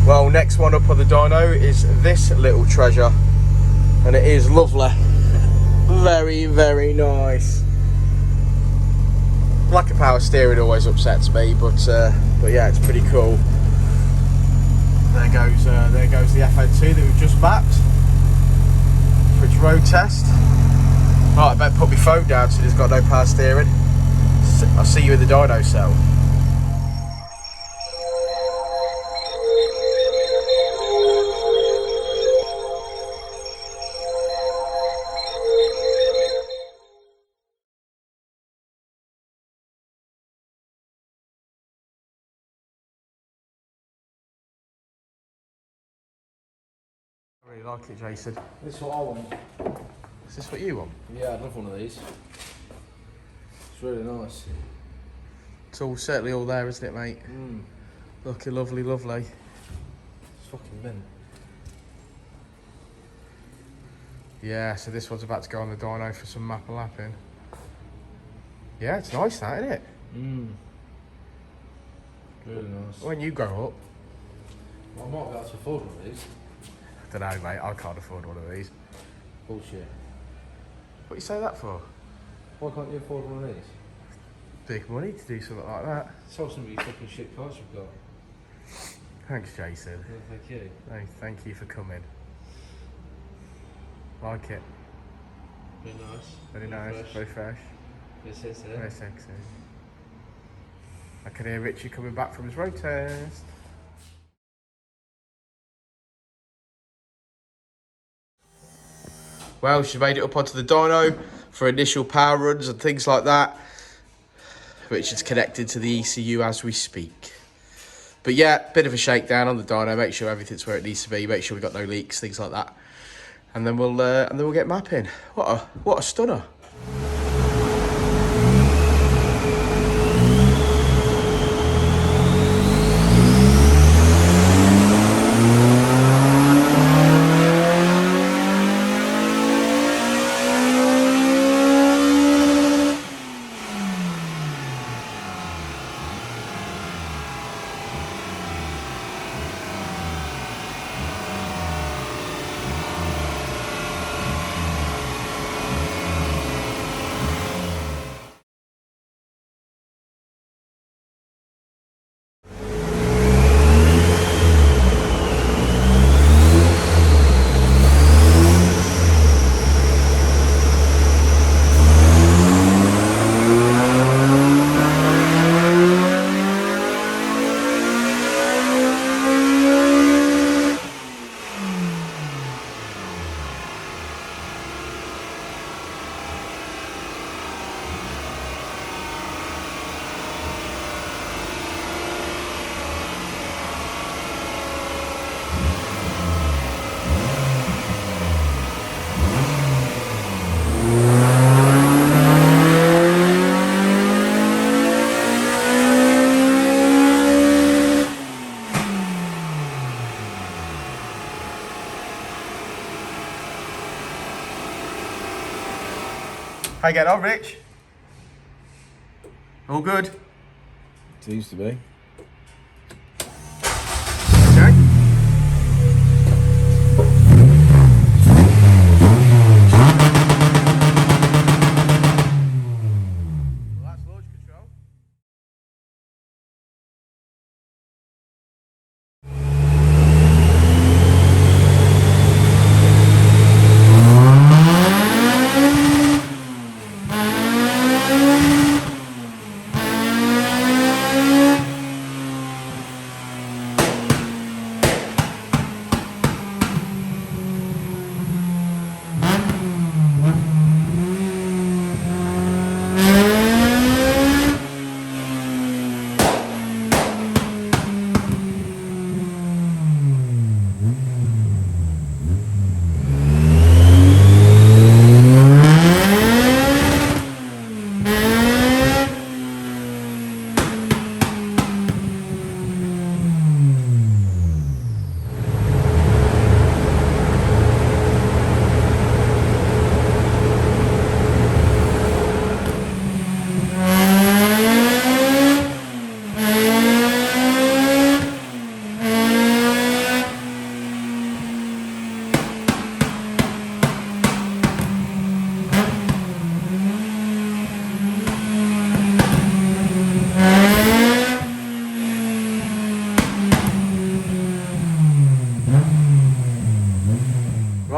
Well, next one up on the dyno is this little treasure, and it is lovely. Very, very nice. Lack of power steering always upsets me, but yeah, it's pretty cool. There goes the FN2 that we've just mapped for its road test. Right, I better put my phone down so it's got no power steering. I'll see you in the dyno cell. I really like it, Jason. This is what I want. Is this what you want? Yeah, I'd love one of these. It's really nice. It's all certainly all there, isn't it, mate? Looking lovely, lovely. It's fucking mint. Yeah, so this one's about to go on the dyno for some map and lapping. Yeah, it's nice, that, isn't it? Really nice. When you grow up. Well, I might be able to afford one of these. I don't know, mate. I can't afford one of these. Bullshit. What you say that for? Why can't you afford one of these? Big money to do something like that. Tell some of you fucking shit cars you've got. Thanks, Jason. Yeah, thank you. Thank you for coming. Like it. Very nice. Very nice. Very fresh. Very sexy. Very sexy. I can hear Richie coming back from his road test. Well, she made it up onto the dyno for initial power runs and things like that. Richard's connected to the ECU as we speak. But yeah, bit of a shakedown on the dyno. Make sure everything's where it needs to be. Make sure we've got no leaks, things like that. And then we'll get mapping. What a stunner. How you getting on, Rich? All good? Seems to be. Okay.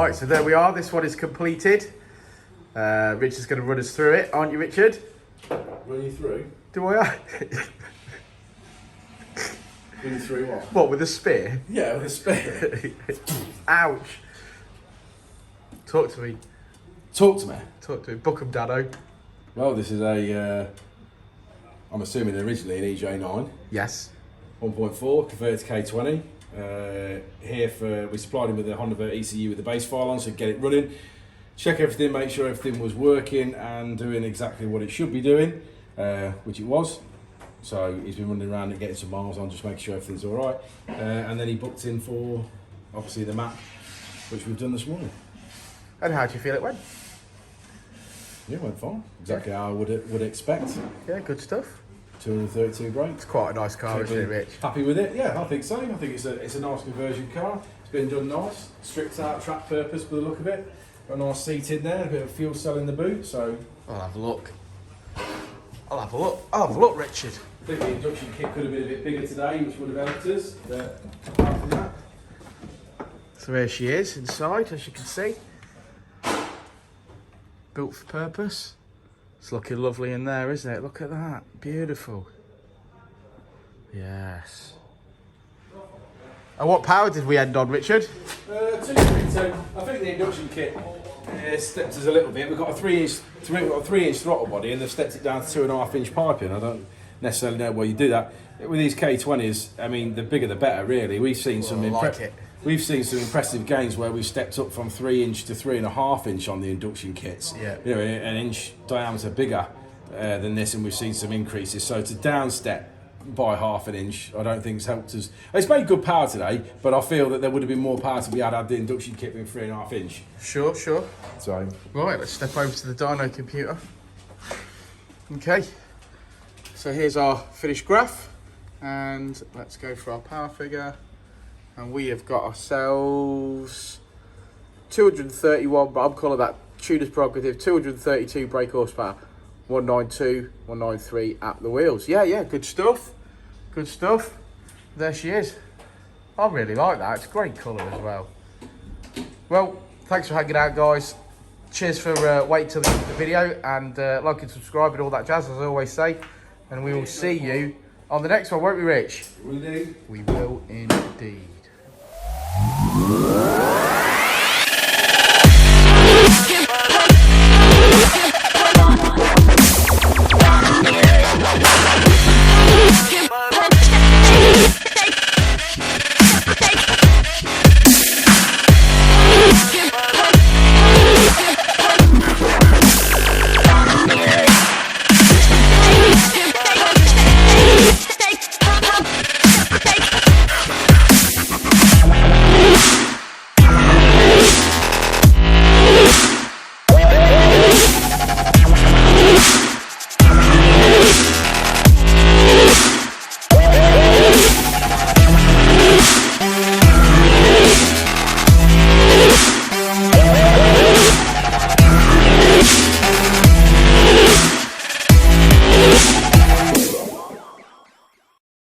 Right, so there we are. This one is completed. Richard's going to run us through it, aren't you, Richard? Run you through? Do I? Run you through what? What, with a spear? Yeah, with a spear. Ouch. Talk to me. Talk to me. Talk to me. Book 'em, Dado. Well, this is a, I'm assuming originally an EJ9. Yes. 1.4, converted to K20. We supplied him with a Honda ECU with the base file on, so get it running. Check everything, make sure everything was working and doing exactly what it should be doing, which it was. So he's been running around and getting some miles on, just making sure everything's all right. And then he booked in for, obviously, the map, which we've done this morning. And how do you feel it went? Yeah, it went fine. Exactly how I would expect. Yeah, good stuff. 232 brakes. It's quite a nice car, isn't it, Rich? Happy with it? Yeah, I think so. I think it's a nice conversion car. It's been done nice, stripped out track purpose by the look of it. Got a nice seat in there, a bit of fuel cell in the boot, so... I'll have a look. I'll have a look. I'll have a look, Richard. I think the induction kit could have been a bit bigger today, which would have helped us, but apart from that... So there she is, inside, as you can see. Built for purpose. It's looking lovely in there, isn't it? Look at that. Beautiful. Yes. And what power did we end on, Richard? 232. I think the induction kit stepped us a little bit. We've got a 3-inch throttle body, and they've stepped it down to 2.5-inch piping. I don't necessarily know why you do that. With these K20s, I mean, the bigger the better, really. We've seen some We've seen some impressive gains where we've stepped up from 3-inch to 3.5-inch on the induction kits. Yeah. You know, an inch diameter bigger than this, and we've seen some increases. So to downstep by 1/2 inch, I don't think it's helped us. It's made good power today, but I feel that there would have been more power to be had the induction kit being 3.5 inch. Sure. So Right, let's step over to the dyno computer. Okay. So here's our finished graph, and let's go for our power figure. And we have got ourselves 231, but I'm calling that tuner's prerogative, 232 brake horsepower, 192, 193 at the wheels. Yeah, good stuff. Good stuff. There she is. I really like that. It's a great colour as well. Well, thanks for hanging out, guys. Cheers for waiting till the end of the video, and like and subscribe and all that jazz, as I always say. And we will see you on the next one, won't we, Rich? will do. We will indeed.